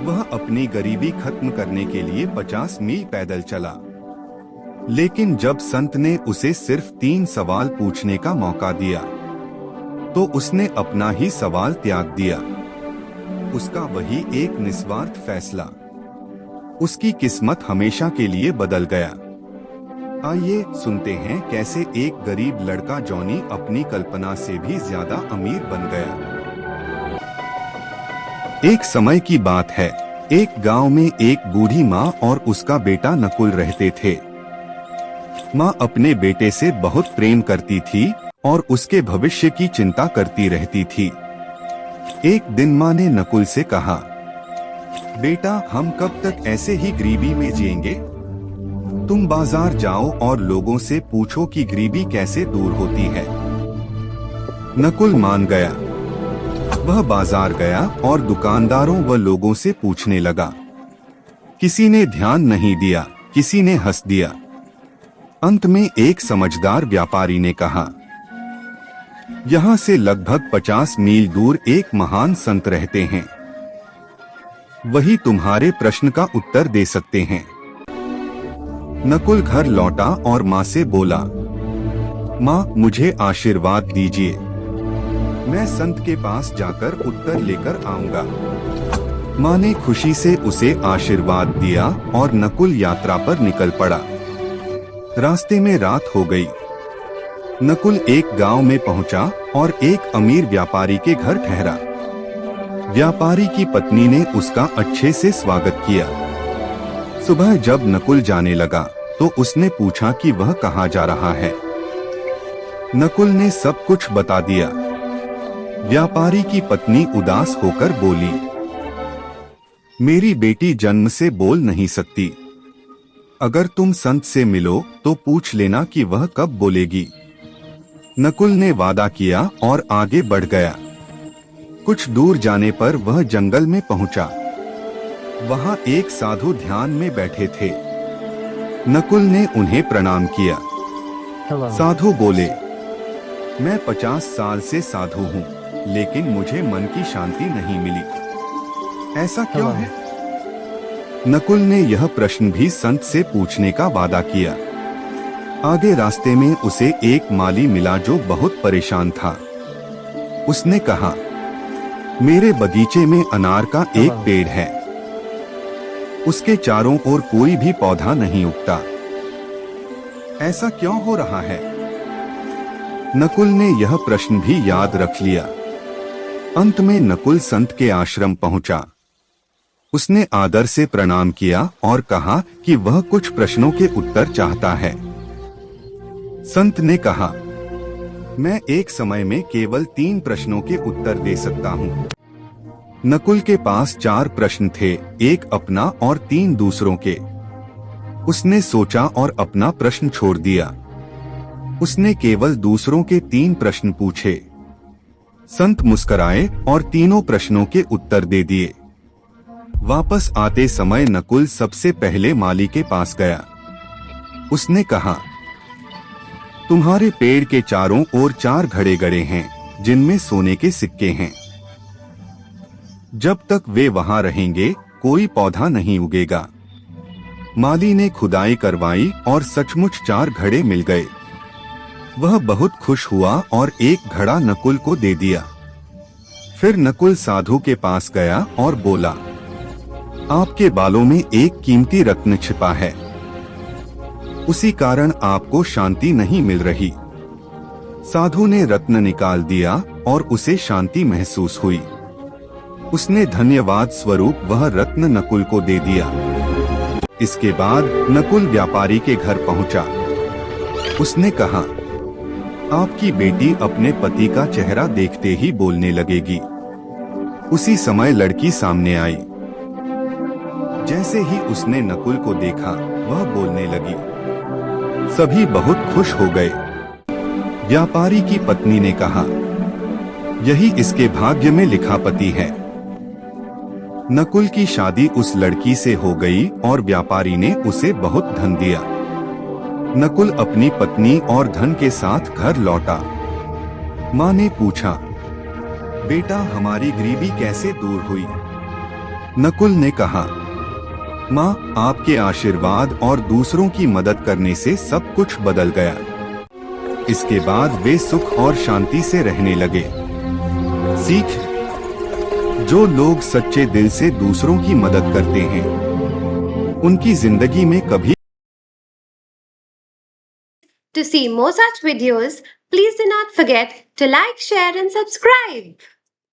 वह अपनी गरीबी खत्म करने के लिए 50 मील पैदल चला। लेकिन जब संत ने उसे सिर्फ 3 सवाल पूछने का मौका दिया तो उसने अपना ही सवाल त्याग दिया। उसका वही एक निस्वार्थ फैसला उसकी किस्मत हमेशा के लिए बदल गया। आइए सुनते हैं कैसे एक गरीब लड़का जॉनी अपनी कल्पना से भी ज्यादा अमीर बन गया। एक समय की बात है, एक गांव में एक बूढ़ी माँ और उसका बेटा नकुल रहते थे। माँ अपने बेटे से बहुत प्रेम करती थी और उसके भविष्य की चिंता करती रहती थी। एक दिन माँ ने नकुल से कहा, बेटा हम कब तक ऐसे ही गरीबी में जिएंगे? तुम बाजार जाओ और लोगों से पूछो कि गरीबी कैसे दूर होती है। नकुल मान गया। वह बाजार गया और दुकानदारों व लोगों से पूछने लगा। किसी ने ध्यान नहीं दिया, किसी ने हंस दिया। अंत में एक समझदार व्यापारी ने कहा, यहाँ से लगभग 50 मील दूर एक महान संत रहते हैं, वही तुम्हारे प्रश्न का उत्तर दे सकते हैं। नकुल घर लौटा और माँ से बोला, माँ मुझे आशीर्वाद दीजिए, मैं संत के पास जाकर उत्तर लेकर आऊंगा। माँ ने खुशी से उसे आशीर्वाद दिया और नकुल यात्रा पर निकल पड़ा। रास्ते में रात हो गई। नकुल एक गांव में पहुंचा और एक अमीर व्यापारी के घर ठहरा। व्यापारी की पत्नी ने उसका अच्छे से स्वागत किया। सुबह जब नकुल जाने लगा तो उसने पूछा कि वह कहाँ जा रहा है। नकुल ने सब कुछ बता दिया। व्यापारी की पत्नी उदास होकर बोली, मेरी बेटी जन्म से बोल नहीं सकती। अगर तुम संत से मिलो तो पूछ लेना कि वह कब बोलेगी। नकुल ने वादा किया और आगे बढ़ गया। कुछ दूर जाने पर वह जंगल में पहुंचा। वहां एक साधु ध्यान में बैठे थे। नकुल ने उन्हें प्रणाम किया। साधु बोले, मैं 50 साल से साधु हूँ, लेकिन मुझे मन की शांति नहीं मिली। ऐसा क्यों है? नकुल ने यह प्रश्न भी संत से पूछने का वादा किया। आगे रास्ते में उसे एक माली मिला जो बहुत परेशान था। उसने कहा, मेरे बगीचे में अनार का एक पेड़ है, उसके चारों ओर कोई भी पौधा नहीं उगता। ऐसा क्यों हो रहा है? नकुल ने यह प्रश्न भी याद रख लिया। अंत में नकुल संत के आश्रम पहुंचा। उसने आदर से प्रणाम किया और कहा कि वह कुछ प्रश्नों के उत्तर चाहता है। संत ने कहा, मैं एक समय में केवल 3 प्रश्नों के उत्तर दे सकता हूँ। नकुल के पास 4 प्रश्न थे, एक अपना और 3 दूसरों के। उसने सोचा और अपना प्रश्न छोड़ दिया। उसने केवल दूसरों के 3 प्रश्न पूछे। संत मुस्कुराए और तीनों प्रश्नों के उत्तर दे दिए। वापस आते समय नकुल सबसे पहले माली के पास गया। उसने कहा, तुम्हारे पेड़ के चारों ओर 4 घड़े गड़े हैं, जिनमें सोने के सिक्के हैं। जब तक वे वहां रहेंगे कोई पौधा नहीं उगेगा। माली ने खुदाई करवाई और सचमुच 4 घड़े मिल गए। वह बहुत खुश हुआ और एक घड़ा नकुल को दे दिया। फिर नकुल साधु के पास गया और बोला, आपके बालों में एक कीमती रत्न छिपा है, उसी कारण आपको शांति नहीं मिल रही। साधु ने रत्न निकाल दिया और उसे शांति महसूस हुई। उसने धन्यवाद स्वरूप वह रत्न नकुल को दे दिया। इसके बाद नकुल व्यापारी के घर पहुंचा। उसने कहा, आपकी बेटी अपने पति का चेहरा देखते ही बोलने लगेगी। उसी समय लड़की सामने आई। जैसे ही उसने नकुल को देखा वह बोलने लगी। सभी बहुत खुश हो गए। व्यापारी की पत्नी ने कहा, यही इसके भाग्य में लिखा पति है। नकुल की शादी उस लड़की से हो गई और व्यापारी ने उसे बहुत धन दिया। नकुल अपनी पत्नी और धन के साथ घर लौटा। माँ ने पूछा, बेटा हमारी गरीबी कैसे दूर हुई? नकुल ने कहा, माँ, आपके आशीर्वाद और दूसरों की मदद करने से सब कुछ बदल गया। इसके बाद वे सुख और शांति से रहने लगे। सीख: जो लोग सच्चे दिल से दूसरों की मदद करते हैं, उनकी जिंदगी में कभी। To see more such videos, please do not forget to like, share and subscribe.